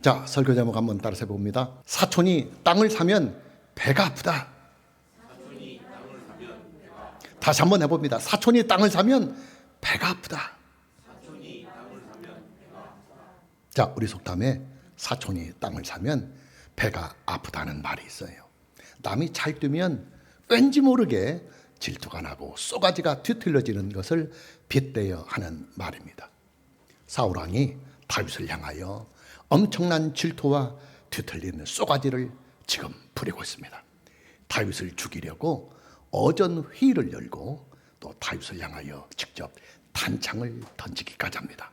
자, 설교 제목 한번 따라서 봅니다. 사촌이 땅을 사면 배가 아프다. 다시 한번 해봅니다. 사촌이 땅을 사면 배가 아프다. 자, 우리 속담에 사촌이 땅을 사면 배가 아프다는 말이 있어요. 남이 잘 뛰면 왠지 모르게 질투가 나고 쏘가지가 뒤틀려지는 것을 빗대어 하는 말입니다. 사울왕이 다윗을 향하여 엄청난 질투와 뒤틀리는 쏘가지를 지금 부리고 있습니다. 다윗을 죽이려고 어전 회의를 열고 또 다윗을 향하여 직접 단창을 던지기까지 합니다.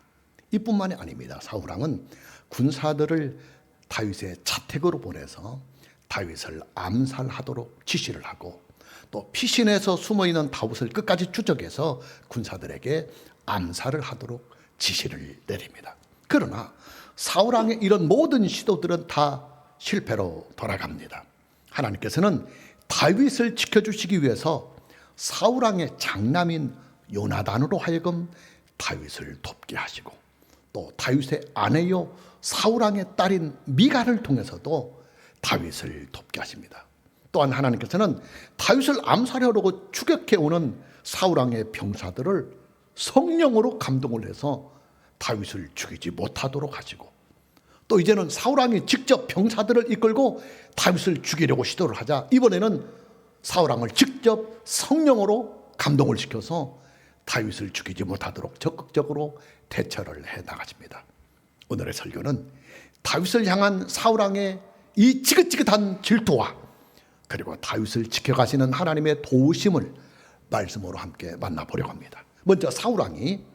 이뿐만이 아닙니다. 사울왕은 군사들을 다윗의 자택으로 보내서 다윗을 암살하도록 지시를 하고 또 피신해서 숨어있는 다윗을 끝까지 추적해서 군사들에게 암살을 하도록 지시를 내립니다. 그러나 사울왕의 이런 모든 시도들은 다 실패로 돌아갑니다. 하나님께서는 다윗을 지켜주시기 위해서 사울왕의 장남인 요나단으로 하여금 다윗을 돕게 하시고 또 다윗의 아내요 사울왕의 딸인 미갈을 통해서도 다윗을 돕게 하십니다. 또한 하나님께서는 다윗을 암살하려고 추격해 오는 사울왕의 병사들을 성령으로 감동을 해서 다윗을 죽이지 못하도록 하시고 또 이제는 사울왕이 직접 병사들을 이끌고 다윗을 죽이려고 시도를 하자 이번에는 사울왕을 직접 성령으로 감동을 시켜서 다윗을 죽이지 못하도록 적극적으로 대처를 해 나가십니다. 오늘의 설교는 다윗을 향한 사울왕의 이 지긋지긋한 질투와 그리고 다윗을 지켜가시는 하나님의 도우심을 말씀으로 함께 만나보려고 합니다. 먼저 사울왕이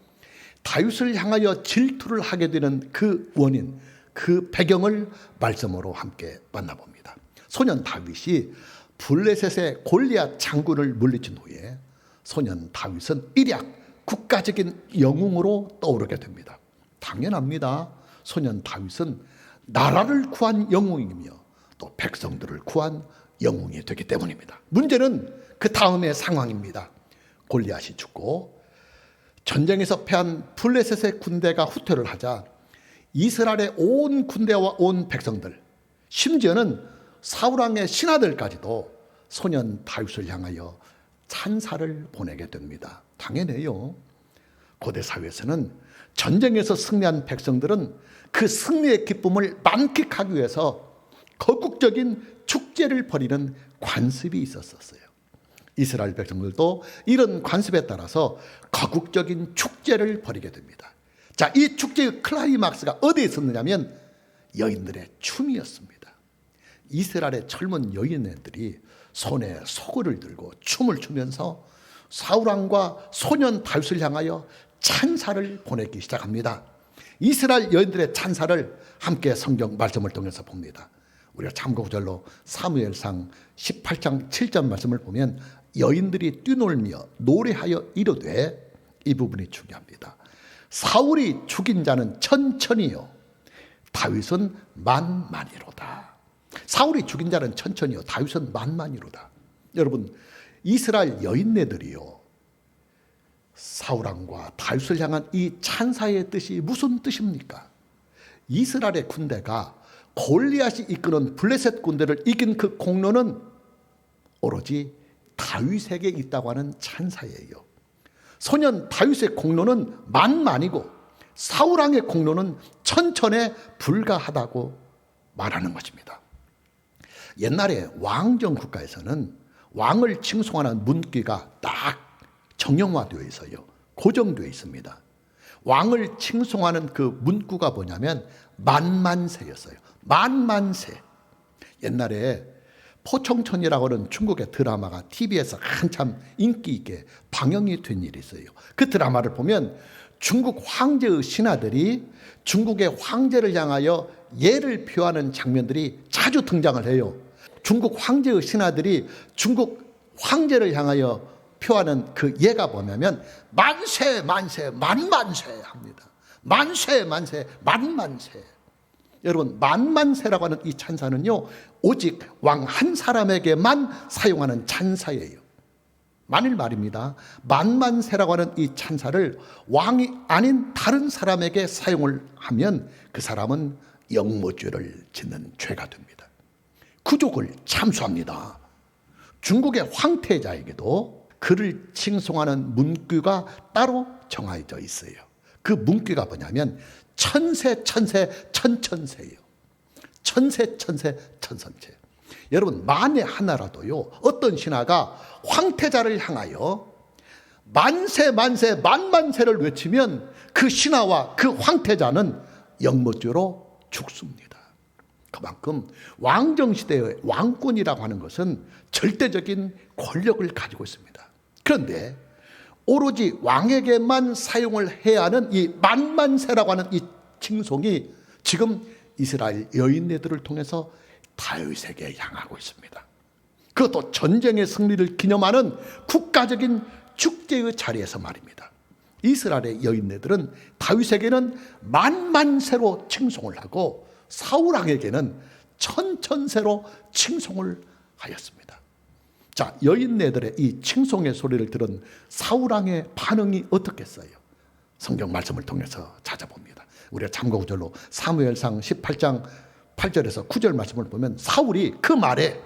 다윗을 향하여 질투를 하게 되는 그 원인, 그 배경을 말씀으로 함께 만나봅니다. 소년 다윗이 블레셋의 골리앗 장군을 물리친 후에 소년 다윗은 일약 국가적인 영웅으로 떠오르게 됩니다. 당연합니다. 소년 다윗은 나라를 구한 영웅이며 또 백성들을 구한 영웅이 되기 때문입니다. 문제는 그 다음의 상황입니다. 골리앗이 죽고 전쟁에서 패한 블레셋의 군대가 후퇴를 하자 이스라엘의 온 군대와 온 백성들, 심지어는 사울왕의 신하들까지도 소년 다윗을 향하여 찬사를 보내게 됩니다. 당연해요. 고대 사회에서는 전쟁에서 승리한 백성들은 그 승리의 기쁨을 만끽하기 위해서 거국적인 축제를 벌이는 관습이 있었어요. 이스라엘 백성들도 이런 관습에 따라서 거국적인 축제를 벌이게 됩니다. 자, 이 축제의 클라이막스가 어디에 있었느냐면 여인들의 춤이었습니다. 이스라엘의 젊은 여인들이 손에 소구를 들고 춤을 추면서 사울왕과 소년 다윗을 향하여 찬사를 보내기 시작합니다. 이스라엘 여인들의 찬사를 함께 성경 말씀을 통해서 봅니다. 우리가 참고구절로 사무엘상 18장 7절 말씀을 보면 여인들이 뛰놀며 노래하여 이르되, 이 부분이 중요합니다. 사울이 죽인 자는 천천히요 다윗은 만만이로다. 사울이 죽인 자는 천천히요 다윗은 만만이로다. 여러분, 이스라엘 여인네들이요 사울왕과 다윗을 향한 이 찬사의 뜻이 무슨 뜻입니까? 이스라엘의 군대가 골리앗이 이끄는 블레셋 군대를 이긴 그 공로는 오로지 다윗에게 있다고 하는 찬사예요. 소년 다윗의 공로는 만만이고 사울왕의 공로는 천천에 불과하다고 말하는 것입니다. 옛날에 왕정 국가에서는 왕을 칭송하는 문귀가 딱 정형화되어 있어요. 고정되어 있습니다. 왕을 칭송하는 그 문구가 뭐냐면 만만세였어요. 만만세. 옛날에 포청천이라고 하는 중국의 드라마가 TV에서 한참 인기 있게 방영이 된 일이 있어요. 그 드라마를 보면 중국 황제의 신하들이 중국의 황제를 향하여 예를 표하는 장면들이 자주 등장을 해요. 중국 황제의 신하들이 중국 황제를 향하여 표하는 그 예가 뭐냐면 만세 만세 만만세 합니다. 만세 만세 만만세. 여러분, 만만세라고 하는 이 찬사는요 오직 왕 한 사람에게만 사용하는 찬사예요. 만일 말입니다, 만만세라고 하는 이 찬사를 왕이 아닌 다른 사람에게 사용을 하면 그 사람은 영모죄를 짓는 죄가 됩니다. 구족을 참수합니다. 중국의 황태자에게도 그를 칭송하는 문구가 따로 정해져 있어요. 그 문구가 뭐냐면 천세 천세 천천세예요. 천세 천세 천선체. 여러분, 만에 하나라도요, 어떤 신하가 황태자를 향하여 만세 만세 만만세를 외치면 그 신하와 그 황태자는 영모죄로 죽습니다. 그만큼 왕정시대의 왕권이라고 하는 것은 절대적인 권력을 가지고 있습니다. 그런데 오로지 왕에게만 사용을 해야 하는 이 만만세라고 하는 이 칭송이 지금 이스라엘 여인네들을 통해서 다윗에게 향하고 있습니다. 그것도 전쟁의 승리를 기념하는 국가적인 축제의 자리에서 말입니다. 이스라엘의 여인네들은 다윗에게는 만만세로 칭송을 하고 사울왕에게는 천천세로 칭송을 하였습니다. 자, 여인네들의 이 칭송의 소리를 들은 사울왕의 반응이 어떻겠어요? 성경 말씀을 통해서 찾아봅니다. 우리가 참고구절로 사무엘상 18장 8절에서 9절 말씀을 보면 사울이 그 말에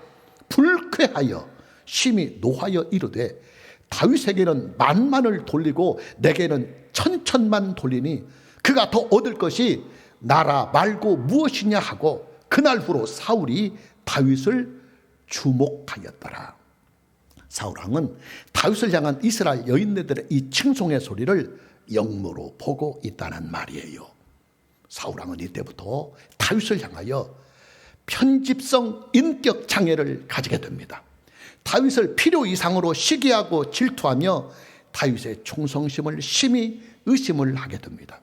불쾌하여 심히 노하여 이르되 다윗에게는 만만을 돌리고 내게는 천천만 돌리니 그가 더 얻을 것이 나라 말고 무엇이냐 하고 그날 후로 사울이 다윗을 주목하였더라. 사울왕은 다윗을 향한 이스라엘 여인네들의 이 칭송의 소리를 영모로 보고 있다는 말이에요. 사울왕은 이때부터 다윗을 향하여 편집성 인격 장애를 가지게 됩니다. 다윗을 필요 이상으로 시기하고 질투하며 다윗의 충성심을 심히 의심을 하게 됩니다.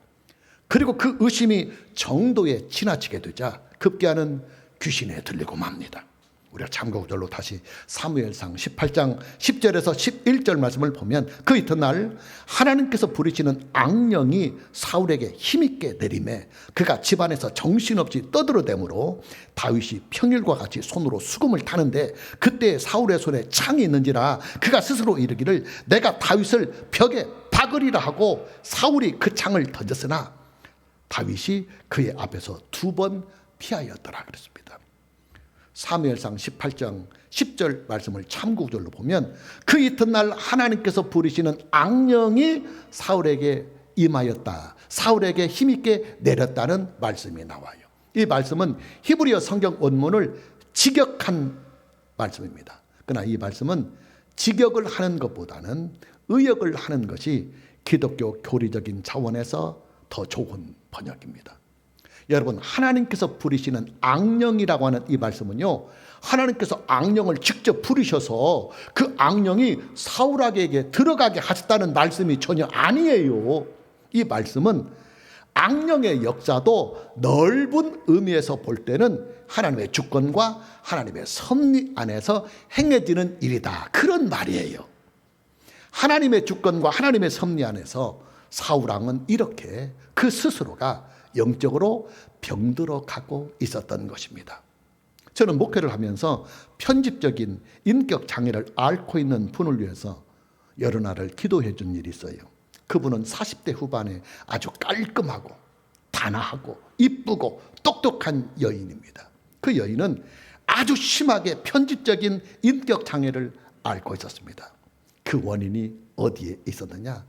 그리고 그 의심이 정도에 지나치게 되자 급기야는 귀신에 들리고 맙니다. 우리가 참고구절로 다시 사무엘상 18장 10절에서 11절 말씀을 보면 그 이튿날 하나님께서 부리시는 악령이 사울에게 힘있게 내림에 그가 집안에서 정신없이 떠들어대므로 다윗이 평일과 같이 손으로 수금을 타는데 그때 사울의 손에 창이 있는지라 그가 스스로 이르기를 내가 다윗을 벽에 박으리라 하고 사울이 그 창을 던졌으나 다윗이 그의 앞에서 2번 피하였더라 그랬습니다. 사무엘상 18장 10절 말씀을 참고구절로 보면 그 이튿날 하나님께서 부리시는 악령이 사울에게 임하였다. 사울에게 힘있게 내렸다는 말씀이 나와요. 이 말씀은 히브리어 성경 원문을 직역한 말씀입니다. 그러나 이 말씀은 직역을 하는 것보다는 의역을 하는 것이 기독교 교리적인 차원에서 더 좋은 번역입니다. 여러분, 하나님께서 부리시는 악령이라고 하는 이 말씀은요, 하나님께서 악령을 직접 부리셔서 그 악령이 사울에게 들어가게 하셨다는 말씀이 전혀 아니에요. 이 말씀은 악령의 역사도 넓은 의미에서 볼 때는 하나님의 주권과 하나님의 섭리 안에서 행해지는 일이다, 그런 말이에요. 하나님의 주권과 하나님의 섭리 안에서 사울왕은 이렇게 그 스스로가 영적으로 병들어 가고 있었던 것입니다. 저는 목회를 하면서 편집적인 인격 장애를 앓고 있는 분을 위해서 여러 날을 기도해 준 일이 있어요. 그분은 40대 후반에 아주 깔끔하고 단아하고 이쁘고 똑똑한 여인입니다. 그 여인은 아주 심하게 편집적인 인격 장애를 앓고 있었습니다. 그 원인이 어디에 있었느냐?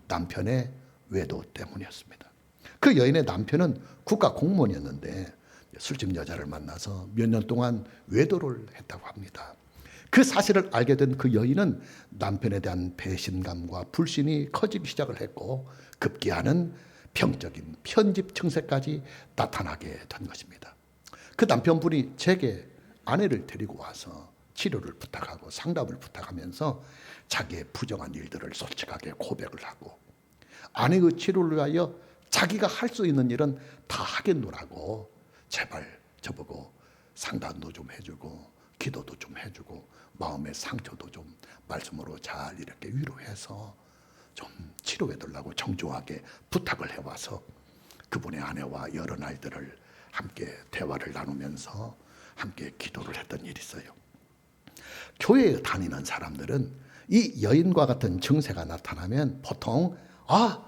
남편의 외도 때문이었습니다. 그 여인의 남편은 국가 공무원이었는데 술집 여자를 만나서 몇 년 동안 외도를 했다고 합니다. 그 사실을 알게 된 그 여인은 남편에 대한 배신감과 불신이 커지기 시작을 했고 급기야는 병적인 편집 증세까지 나타나게 된 것입니다. 그 남편분이 제게 아내를 데리고 와서 치료를 부탁하고 상담을 부탁하면서 자기의 부정한 일들을 솔직하게 고백을 하고 아내의 치료를 위하여 자기가 할 수 있는 일은 다 하겠노라고 제발 저보고 상담도 좀 해주고 기도도 좀 해주고 마음의 상처도 좀 말씀으로 잘 이렇게 위로해서 좀 치료해달라고 정중하게 부탁을 해와서 그분의 아내와 여러 날들을 함께 대화를 나누면서 함께 기도를 했던 일이 있어요. 교회에 다니는 사람들은 이 여인과 같은 증세가 나타나면 보통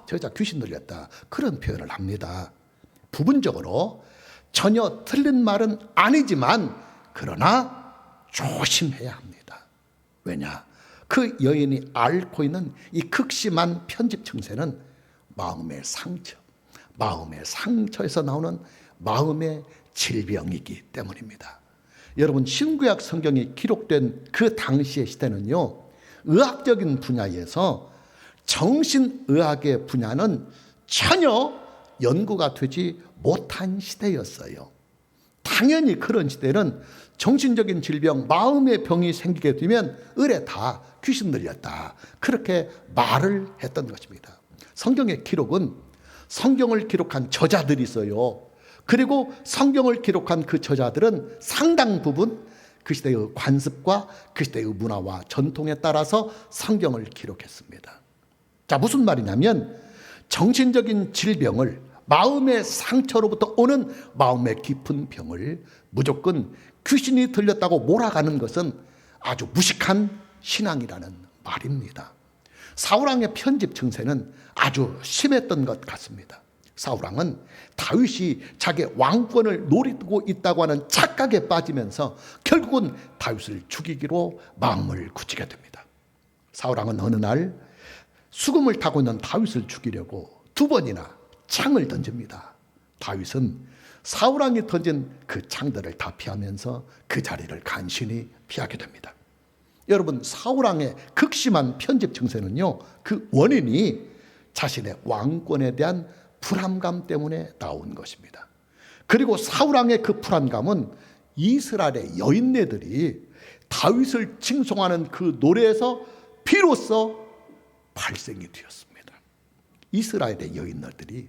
저 여자 귀신 들렸다, 그런 표현을 합니다. 부분적으로 전혀 틀린 말은 아니지만 그러나 조심해야 합니다. 왜냐? 그 여인이 앓고 있는 이 극심한 편집 증세는 마음의 상처, 마음의 상처에서 나오는 마음의 질병이기 때문입니다. 여러분, 신구약 성경이 기록된 그 당시의 시대는요, 의학적인 분야에서 정신의학의 분야는 전혀 연구가 되지 못한 시대였어요. 당연히 그런 시대는 정신적인 질병, 마음의 병이 생기게 되면 을에 다 귀신 들렸다, 그렇게 말을 했던 것입니다. 성경의 기록은 성경을 기록한 저자들이 있어요. 그리고 성경을 기록한 그 저자들은 상당 부분 그 시대의 관습과 그 시대의 문화와 전통에 따라서 성경을 기록했습니다. 자, 무슨 말이냐면 정신적인 질병을, 마음의 상처로부터 오는 마음의 깊은 병을 무조건 귀신이 들렸다고 몰아가는 것은 아주 무식한 신앙이라는 말입니다. 사울왕의 편집 증세는 아주 심했던 것 같습니다. 사울왕은 다윗이 자기 왕권을 노리고 있다고 하는 착각에 빠지면서 결국은 다윗을 죽이기로 마음을 굳히게 됩니다. 사울왕은 어느 날 수금을 타고 있는 다윗을 죽이려고 2번이나 창을 던집니다. 다윗은 사울왕이 던진 그 창들을 다 피하면서 그 자리를 간신히 피하게 됩니다. 여러분, 사울왕의 극심한 편집 증세는요, 그 원인이 자신의 왕권에 대한 불안감 때문에 나온 것입니다. 그리고 사울왕의 그 불안감은 이스라엘의 여인네들이 다윗을 칭송하는 그 노래에서 비로소 발생이 되었습니다. 이스라엘의 여인들이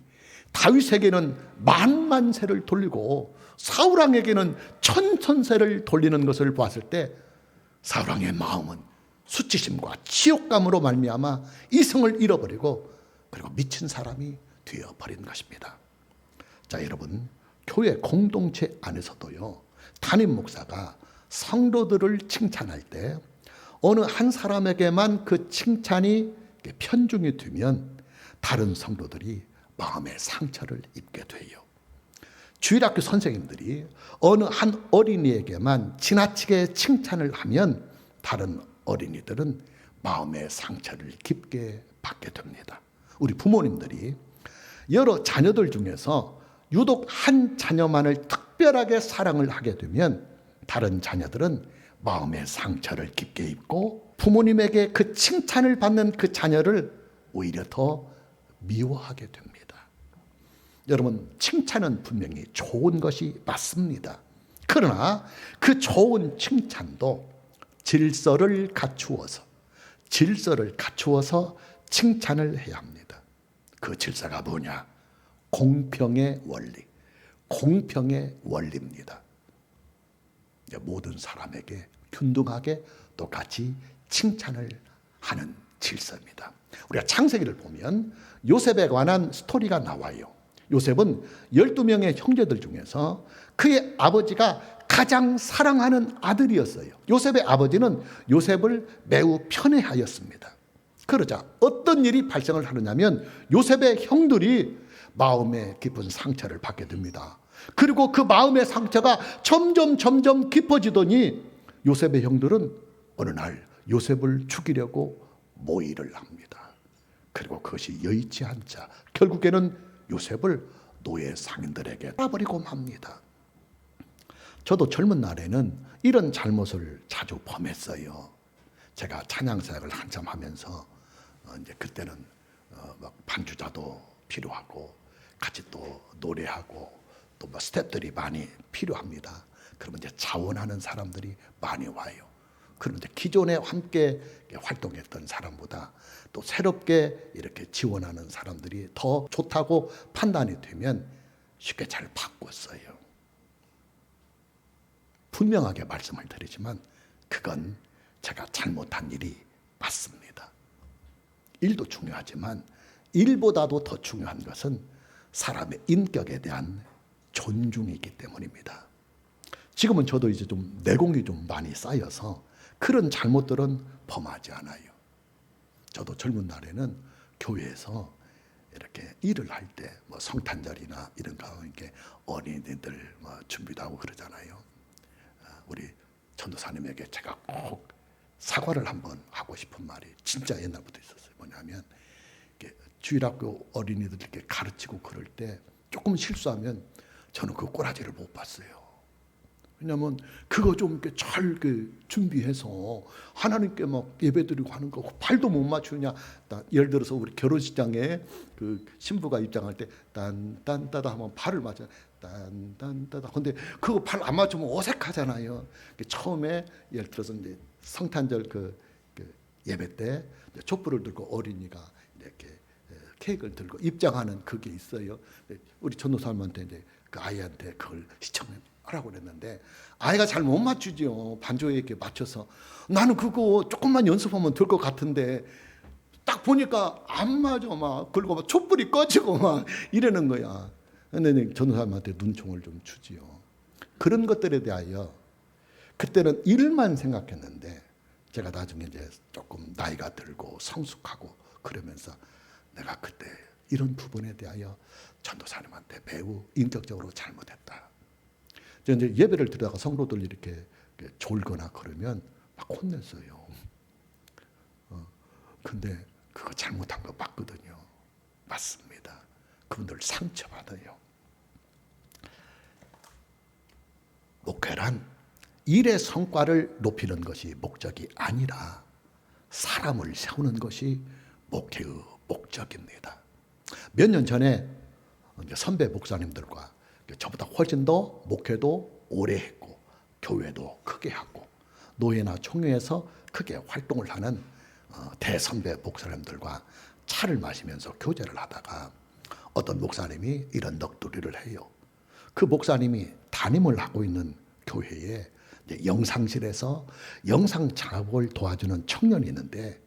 다윗에게는 만만세를 돌리고 사울왕에게는 천천세를 돌리는 것을 봤을 때 사울왕의 마음은 수치심과 치욕감으로 말미암아 이성을 잃어버리고 그리고 미친 사람이 되어버린 것입니다. 자, 여러분, 교회 공동체 안에서도요, 담임 목사가 성도들을 칭찬할 때 어느 한 사람에게만 그 칭찬이 편중이 되면 다른 성도들이 마음의 상처를 입게 돼요. 주일학교 선생님들이 어느 한 어린이에게만 지나치게 칭찬을 하면 다른 어린이들은 마음의 상처를 깊게 받게 됩니다. 우리 부모님들이 여러 자녀들 중에서 유독 한 자녀만을 특별하게 사랑을 하게 되면 다른 자녀들은 마음의 상처를 깊게 입고 부모님에게 그 칭찬을 받는 그 자녀를 오히려 더 미워하게 됩니다. 여러분, 칭찬은 분명히 좋은 것이 맞습니다. 그러나 그 좋은 칭찬도 질서를 갖추어서 칭찬을 해야 합니다. 그 질서가 뭐냐? 공평의 원리, 공평의 원리입니다. 모든 사람에게 균등하게 똑같이 칭찬을 하는 질서입니다. 우리가 창세기를 보면 요셉에 관한 스토리가 나와요. 요셉은 12명의 형제들 중에서 그의 아버지가 가장 사랑하는 아들이었어요. 요셉의 아버지는 요셉을 매우 편애하였습니다. 그러자 어떤 일이 발생을 하느냐면 요셉의 형들이 마음의 깊은 상처를 받게 됩니다. 그리고 그 마음의 상처가 점점 깊어지더니 요셉의 형들은 어느 날 요셉을 죽이려고 모의를 합니다. 그리고 그것이 여의치 않자 결국에는 요셉을 노예 상인들에게 팔아버리고 맙니다. 저도 젊은 날에는 이런 잘못을 자주 범했어요. 제가 찬양사역을 한참 하면서 이제 그때는 막 반주자도 필요하고 같이 또 노래하고 또 뭐 스태프들이 많이 필요합니다. 그러면 이제 자원하는 사람들이 많이 와요. 그러면 이제 기존에 함께 활동했던 사람보다 또 새롭게 이렇게 지원하는 사람들이 더 좋다고 판단이 되면 쉽게 잘 바꿨어요. 분명하게 말씀을 드리지만 그건 제가 잘못한 일이 맞습니다. 일도 중요하지만 일보다도 더 중요한 것은 사람의 인격에 대한 존중이기 때문입니다. 지금은 저도 이제 좀 내공이 좀 많이 쌓여서 그런 잘못들은 범하지 않아요. 저도 젊은 날에는 교회에서 이렇게 일을 할 때 뭐 성탄절이나 이런 거 이렇게 어린이들 뭐 준비도 하고 그러잖아요. 우리 전도사님에게 제가 꼭 사과를 한번 하고 싶은 말이 진짜 옛날부터 있었어요. 뭐냐면 주일학교 어린이들께 가르치고 그럴 때 조금 실수하면 저는 그 꼬라지를 못 봤어요. 왜냐하면 그거 좀 이렇게 잘 준비해서 하나님께 막 예배드리고 하는 거 발도 못 맞추냐. 예를 들어서 우리 결혼식장에 그 신부가 입장할 때 딴딴따다 하면 발을 맞아요. 딴딴따다. 근데 그거 발 안 맞추면 어색하잖아요. 처음에 예를 들어서 이제 성탄절 그 예배 때 촛불을 들고 어린이가 이렇게 케이크를 들고 입장하는 그게 있어요. 우리 전도사님한테 이제 그 아이한테 그걸 시청하라고 그랬는데 아이가 잘 못 맞추죠. 반주에 이렇게 맞춰서 나는 그거 조금만 연습하면 될 것 같은데 딱 보니까 안 맞아 막 그리고 막 촛불이 꺼지고 막 이러는 거야. 근데 전도사님한테 눈총을 좀 주지요. 그런 것들에 대하여 그때는 일만 생각했는데 제가 나중에 이제 조금 나이가 들고 성숙하고 그러면서 내가 그때 이런 부분에 대하여 전도사님한테 매우 인격적으로 잘못했다. 이제 예배를 드리다가 성도들 이렇게 졸거나 그러면 막 혼냈어요. 근데 그거 잘못한 거 맞거든요. 맞습니다. 그분들 상처받아요. 목회란 일의 성과를 높이는 것이 목적이 아니라 사람을 세우는 것이 목회의 목적입니다. 몇 년 전에 선배 목사님들과 저보다 훨씬 더 목회도 오래 했고 교회도 크게 하고 노예나 총회에서 크게 활동을 하는 대선배 목사님들과 차를 마시면서 교제를 하다가 어떤 목사님이 이런 넋두리를 해요. 그 목사님이 담임을 하고 있는 교회에 영상실에서 영상 작업을 도와주는 청년이 있는데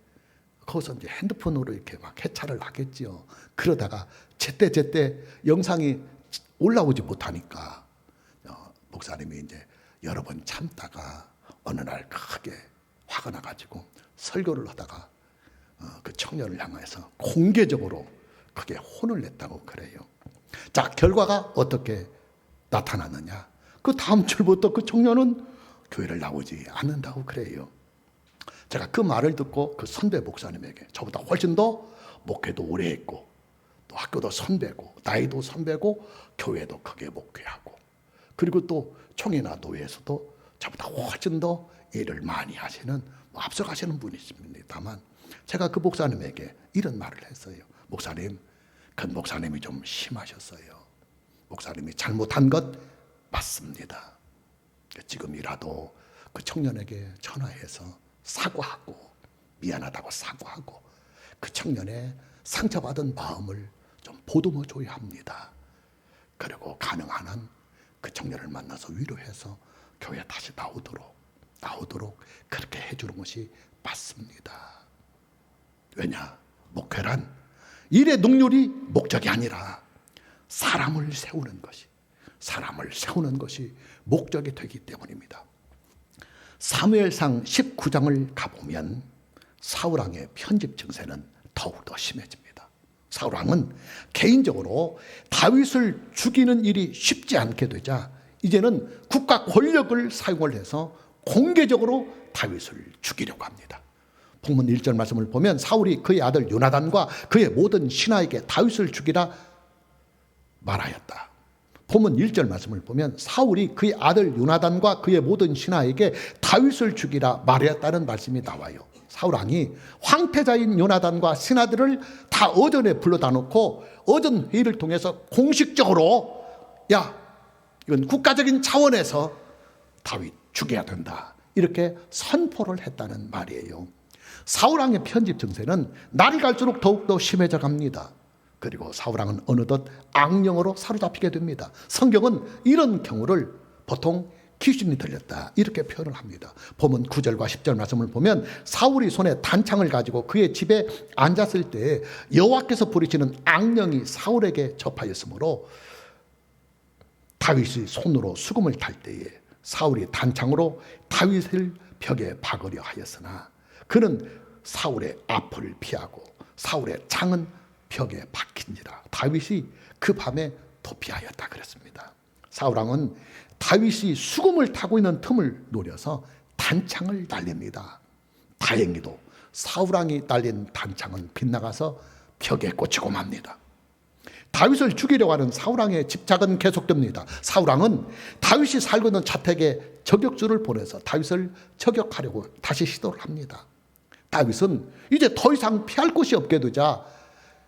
거기서 이제 핸드폰으로 이렇게 막 해찰을 하겠지요. 그러다가 제때 영상이 올라오지 못하니까 목사님이 이제 여러 번 참다가 어느 날 크게 화가 나가지고 설교를 하다가 그 청년을 향해서 공개적으로 크게 혼을 냈다고 그래요. 자, 결과가 어떻게 나타났느냐? 그 다음 주부터 그 청년은 교회를 나오지 않는다고 그래요. 제가 그 말을 듣고 그 선배 목사님에게 저보다 훨씬 더 목회도 오래 했고 또 학교도 선배고 나이도 선배고 교회도 크게 목회하고 그리고 또 총회나 노회에서도 저보다 훨씬 더 일을 많이 하시는 앞서가시는 분이십니다만 제가 그 목사님에게 이런 말을 했어요. 목사님, 그 목사님이 좀 심하셨어요. 목사님이 잘못한 것 맞습니다. 지금이라도 그 청년에게 전화해서 사과하고 미안하다고 사과하고 그 청년의 상처받은 마음을 좀 보듬어 줘야 합니다. 그리고 가능한 한 그 청년을 만나서 위로해서 교회 다시 나오도록 그렇게 해주는 것이 맞습니다. 왜냐? 목회란 일의 능률이 목적이 아니라 사람을 세우는 것이 목적이 되기 때문입니다. 사무엘상 19장을 가보면 사울왕의 편집 증세는 더욱더 심해집니다. 사울왕은 개인적으로 다윗을 죽이는 일이 쉽지 않게 되자 이제는 국가 권력을 사용을 해서 공개적으로 다윗을 죽이려고 합니다. 본문 1절 말씀을 보면 사울이 그의 아들 요나단과 그의 모든 신하에게 다윗을 죽이라 말하였다. 본문 1절 말씀을 보면 사울이 그의 아들 요나단과 그의 모든 신하에게 다윗을 죽이라 말하였다는 말씀이 나와요. 사울왕이 황태자인 요나단과 신하들을 다 어전에 불러다 놓고 어전 회의를 통해서 공식적으로 야, 이건 국가적인 차원에서 다윗 죽여야 된다. 이렇게 선포를 했다는 말이에요. 사울왕의 편집 증세는 날이 갈수록 더욱더 심해져 갑니다. 그리고 사울왕은 어느덧 악령으로 사로잡히게 됩니다. 성경은 이런 경우를 보통 귀신이 들렸다 이렇게 표현을 합니다. 본문 9절과 10절 말씀을 보면 사울이 손에 단창을 가지고 그의 집에 앉았을 때 여호와께서 부리시는 악령이 사울에게 접하였으므로 다윗의 손으로 수금을 탈 때에 사울이 단창으로 다윗을 벽에 박으려 하였으나 그는 사울의 앞을 피하고 사울의 창은 벽에 박힌지라 다윗이 그 밤에 도피하였다 그랬습니다. 사울왕은 다윗이 수금을 타고 있는 틈을 노려서 단창을 날립니다. 다행히도 사울왕이 날린 단창은 빗나가서 벽에 꽂히고 맙니다. 다윗을 죽이려고 하는 사울왕의 집착은 계속됩니다. 사울왕은 다윗이 살고 있는 자택에 저격수를 보내서 다윗을 저격하려고 다시 시도를 합니다. 다윗은 이제 더 이상 피할 곳이 없게 되자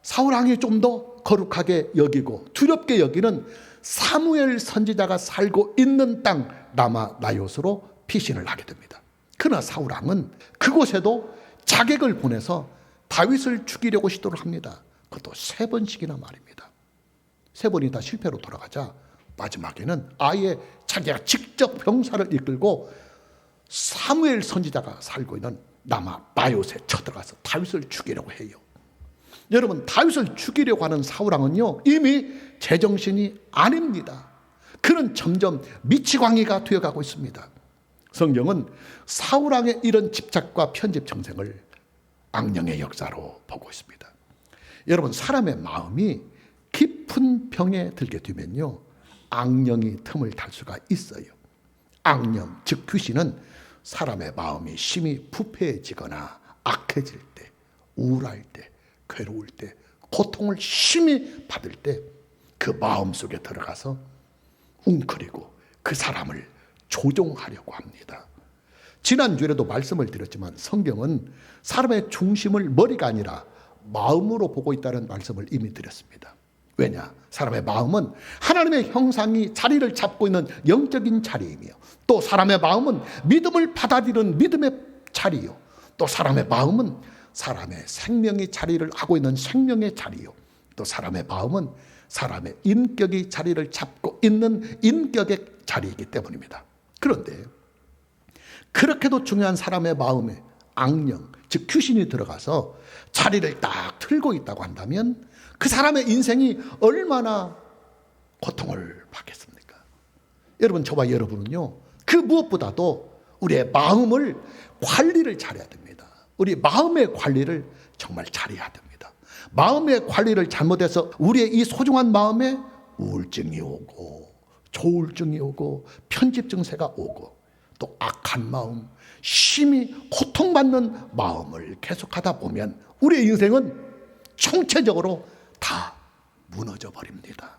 사울왕이 좀 더 거룩하게 여기고 두렵게 여기는 사무엘 선지자가 살고 있는 땅 라마 나요스로 피신을 하게 됩니다. 그러나 사울왕은 그곳에도 자객을 보내서 다윗을 죽이려고 시도를 합니다. 그것도 3번씩이나 말입니다. 3번이 다 실패로 돌아가자 마지막에는 아예 자기가 직접 병사를 이끌고 사무엘 선지자가 살고 있는 라마 나요스에 쳐들어가서 다윗을 죽이려고 해요. 여러분, 다윗을 죽이려고 하는 사울왕은요 이미 제정신이 아닙니다. 그는 점점 미치광이가 되어가고 있습니다. 성경은 사울왕의 이런 집착과 편집 정생을 악령의 역사로 보고 있습니다. 여러분, 사람의 마음이 깊은 병에 들게 되면요 악령이 틈을 탈 수가 있어요. 악령, 즉 귀신은 사람의 마음이 심히 부패해지거나 악해질 때, 우울할 때, 괴로울 때, 고통을 심히 받을 때 그 마음속에 들어가서 웅크리고 그 사람을 조종하려고 합니다. 지난주에도 말씀을 드렸지만 성경은 사람의 중심을 머리가 아니라 마음으로 보고 있다는 말씀을 이미 드렸습니다. 왜냐? 사람의 마음은 하나님의 형상이 자리를 잡고 있는 영적인 자리이며 또 사람의 마음은 믿음을 받아들이는 믿음의 자리요, 또 사람의 마음은 사람의 생명이 자리를 하고 있는 생명의 자리요, 또 사람의 마음은 사람의 인격이 자리를 잡고 있는 인격의 자리이기 때문입니다. 그런데 그렇게도 중요한 사람의 마음에 악령, 즉 귀신이 들어가서 자리를 딱 틀고 있다고 한다면 그 사람의 인생이 얼마나 고통을 받겠습니까? 여러분, 저와 여러분은요 그 무엇보다도 우리의 마음을 관리를 잘해야 됩니다. 우리 마음의 관리를 정말 잘해야 됩니다. 마음의 관리를 잘못해서 우리의 이 소중한 마음에 우울증이 오고 조울증이 오고 편집 증세가 오고 또 악한 마음, 심히 고통받는 마음을 계속하다 보면 우리의 인생은 총체적으로 다 무너져 버립니다.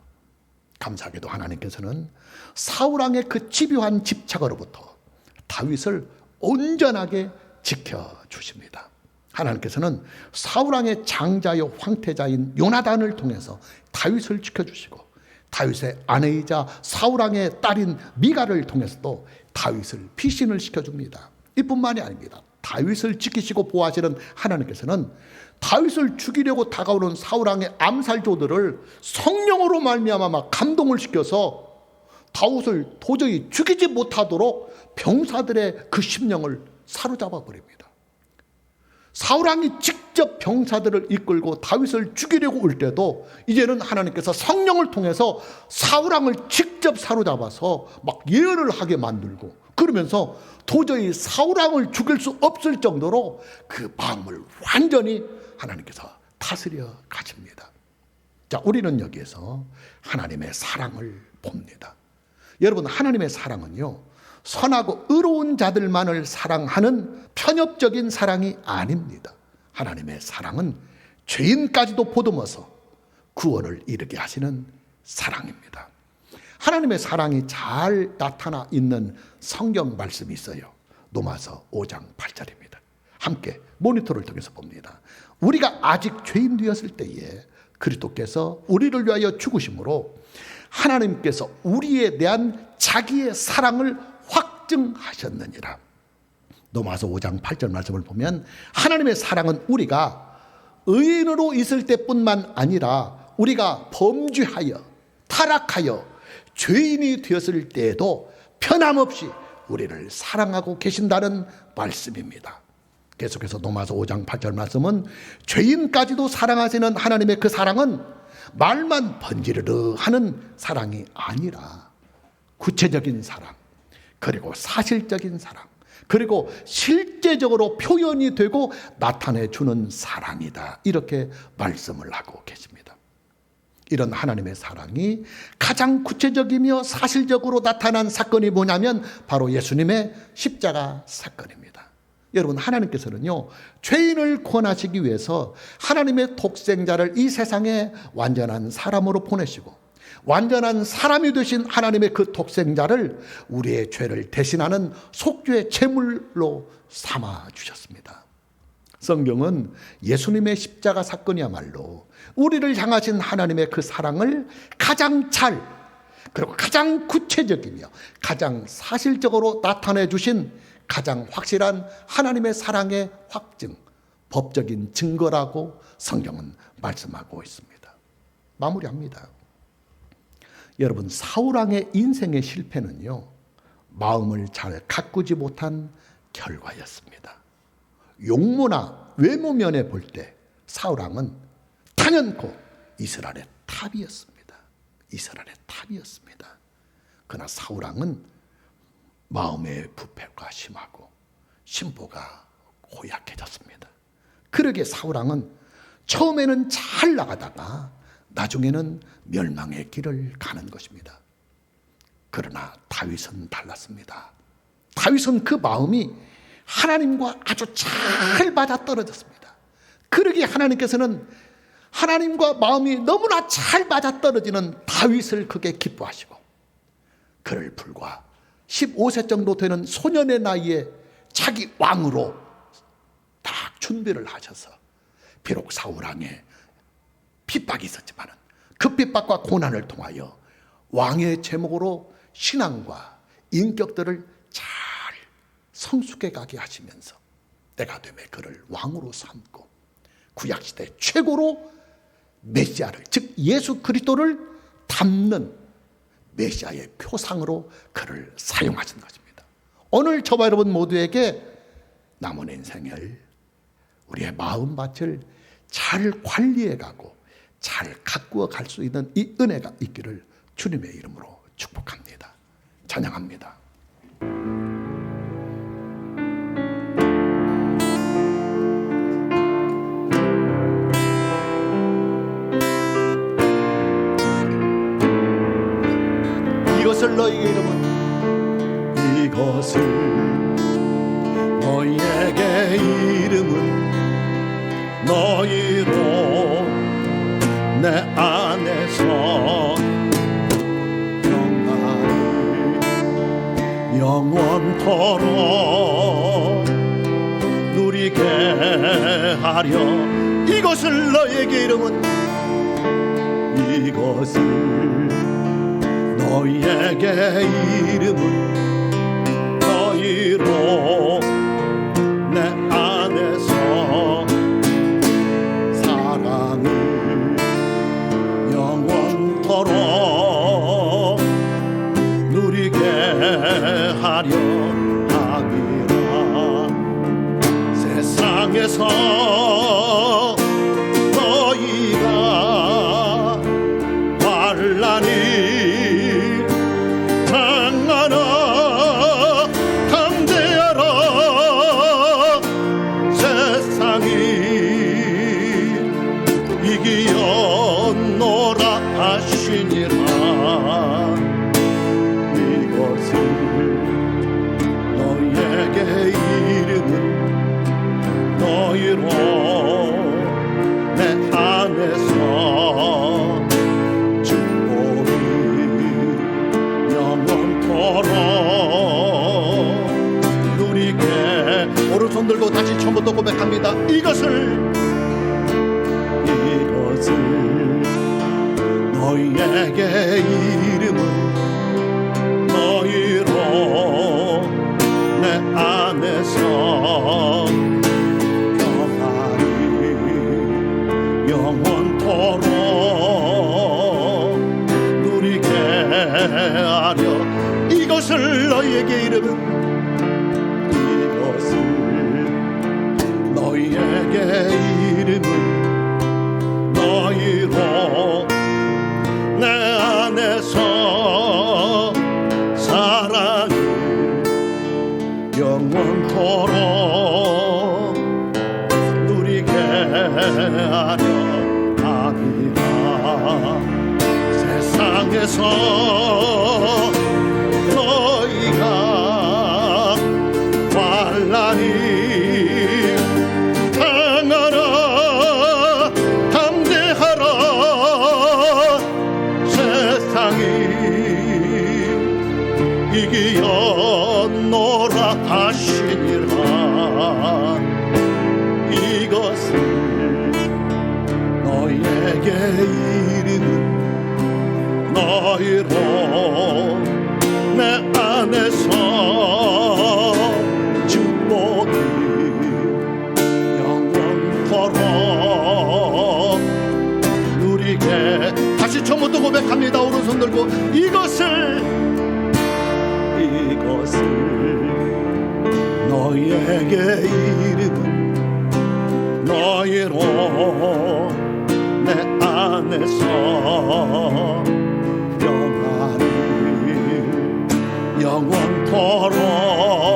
감사하게도 하나님께서는 사울왕의 그 집요한 집착으로부터 다윗을 온전하게 지켜주십니다. 하나님께서는 사울왕의 장자요 황태자인 요나단을 통해서 다윗을 지켜주시고 다윗의 아내이자 사울왕의 딸인 미가를 통해서도 다윗을 피신을 시켜줍니다. 이뿐만이 아닙니다. 다윗을 지키시고 보호하시는 하나님께서는 다윗을 죽이려고 다가오는 사울왕의 암살조들을 성령으로 말미암아 감동을 시켜서 다윗을 도저히 죽이지 못하도록 병사들의 그 심령을 사로잡아 버립니다. 사울왕이 직접 병사들을 이끌고 다윗을 죽이려고 올 때도 이제는 하나님께서 성령을 통해서 사울왕을 직접 사로잡아서 막 예언을 하게 만들고 그러면서 도저히 사울왕을 죽일 수 없을 정도로 그 마음을 완전히 하나님께서 다스려 가십니다. 자, 우리는 여기에서 하나님의 사랑을 봅니다. 여러분, 하나님의 사랑은요 선하고 의로운 자들만을 사랑하는 편협적인 사랑이 아닙니다. 하나님의 사랑은 죄인까지도 보듬어서 구원을 이루게 하시는 사랑입니다. 하나님의 사랑이 잘 나타나 있는 성경 말씀이 있어요. 로마서 5장 8절입니다. 함께 모니터를 통해서 봅니다. 우리가 아직 죄인 되었을 때에 그리스도께서 우리를 위하여 죽으심으로 하나님께서 우리에 대한 자기의 사랑을 확증하셨느니라. 로마서 5장 8절 말씀을 보면 하나님의 사랑은 우리가 의인으로 있을 때뿐만 아니라 우리가 범죄하여 타락하여 죄인이 되었을 때에도 변함없이 우리를 사랑하고 계신다는 말씀입니다. 계속해서 로마서 5장 8절 말씀은 죄인까지도 사랑하시는 하나님의 그 사랑은 말만 번지르르 하는 사랑이 아니라 구체적인 사랑, 그리고 사실적인 사랑, 그리고 실제적으로 표현이 되고 나타내주는 사랑이다. 이렇게 말씀을 하고 계십니다. 이런 하나님의 사랑이 가장 구체적이며 사실적으로 나타난 사건이 뭐냐면 바로 예수님의 십자가 사건입니다. 여러분, 하나님께서는요, 죄인을 구원하시기 위해서 하나님의 독생자를 이 세상에 완전한 사람으로 보내시고 완전한 사람이 되신 하나님의 그 독생자를 우리의 죄를 대신하는 속죄의 제물로 삼아 주셨습니다. 성경은 예수님의 십자가 사건이야말로 우리를 향하신 하나님의 그 사랑을 가장 잘, 그리고 가장 구체적이며 가장 사실적으로 나타내 주신 가장 확실한 하나님의 사랑의 확증, 법적인 증거라고 성경은 말씀하고 있습니다. 마무리합니다. 여러분, 사울왕의 인생의 실패는요, 마음을 잘 가꾸지 못한 결과였습니다. 용모나 외모면에 볼 때 사울왕은 단연코 이스라엘의 탑이었습니다. 이스라엘의 탑이었습니다. 그러나 사울왕은 마음의 부패가 심하고 심보가 고약해졌습니다. 그러기에 사울왕은 처음에는 잘 나가다가 나중에는 멸망의 길을 가는 것입니다. 그러나 다윗은 달랐습니다. 다윗은 그 마음이 하나님과 아주 잘 맞아떨어졌습니다. 그러기에 하나님께서는 하나님과 마음이 너무나 잘 맞아떨어지는 다윗을 크게 기뻐하시고 그를 불과 15세 정도 되는 소년의 나이에 자기 왕으로 딱 준비를 하셔서 비록 사울왕의 핍박이 있었지만 그 핍박과 고난을 통하여 왕의 제목으로 신앙과 인격들을 잘 성숙해 가게 하시면서 때가 되면 그를 왕으로 삼고 구약시대 최고로 메시아를, 즉 예수 그리스도를 담는 메시아의 표상으로 그를 사용하신 것입니다. 오늘 저와 여러분 모두에게 남은 인생을 우리의 마음밭을 잘 관리해가고 잘 가꾸어 갈 수 있는 이 은혜가 있기를 주님의 이름으로 축복합니다. 찬양합니다. 이것을 너희에게 이름은 이것을 너희에게 이름은 너희로 내 안에서 평안을 영원토록 누리게 하려 이것을 너희에게 이름은 이것을 너희에게 이름은 너희로 내 안에서 사랑을 영원토록 누리게 하려 함이라. 세상에서 너희가 환난이 들고 다시 처음부터 고백합니다. 이것을 너희에게 이름은 너희로 내 안에서 평안이 영원토록 누리게 하려 이것을 너희에게 이름은 너희에게 이름은 너희로 내 안에서 사랑을 영원토록 누리게 하려 합니다. 세상에서 너희가 환난이 당하라 담대하라 세상이 이기었노라 하시니라. 이것을 너희에게 이르는 너희로 내 안에서 축복이 영원토록 누리게. 다시 처음부터 고백합니다. 오른손 들고 이것을 너희에게 이르는 너희로 내 안에서 평안을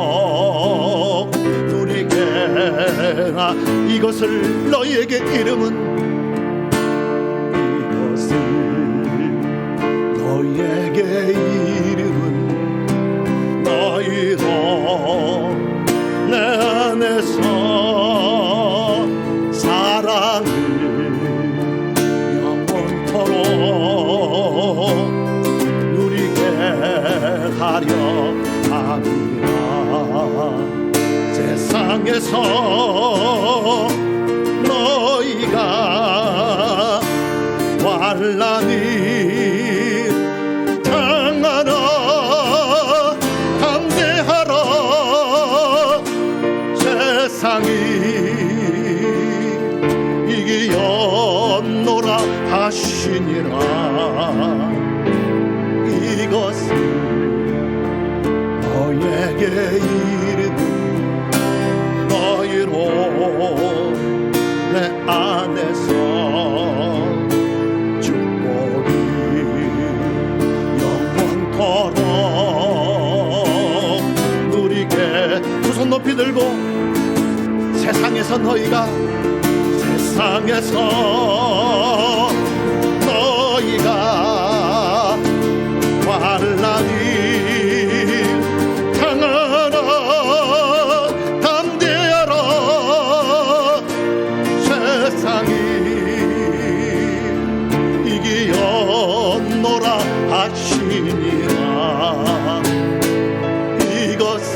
영원토록 누리게 하라. 이것을 너희에게 이름은 이것을 너희에게 이름은 너희로 내 안에서 사랑을 영원토록 누리게 하려 합니다. 세상에서 너희가 환난이 당하라 담대하라 세상이 이기었노라 하시니라. 이것을 너희에게 이르는 너희로 내 안에서 축복이 영원토록 누리게. 두 손 높이 들고 세상에서 너희가 환난이 당하라 담대하라 세상이 이기었노라 하시니라. 이것을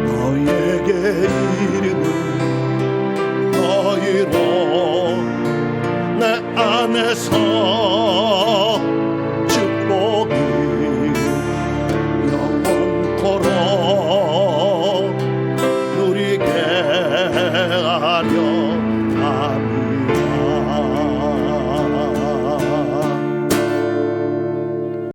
너희에게 이르는 너희로 내 안에서 축복이 영원토록 누리게 하려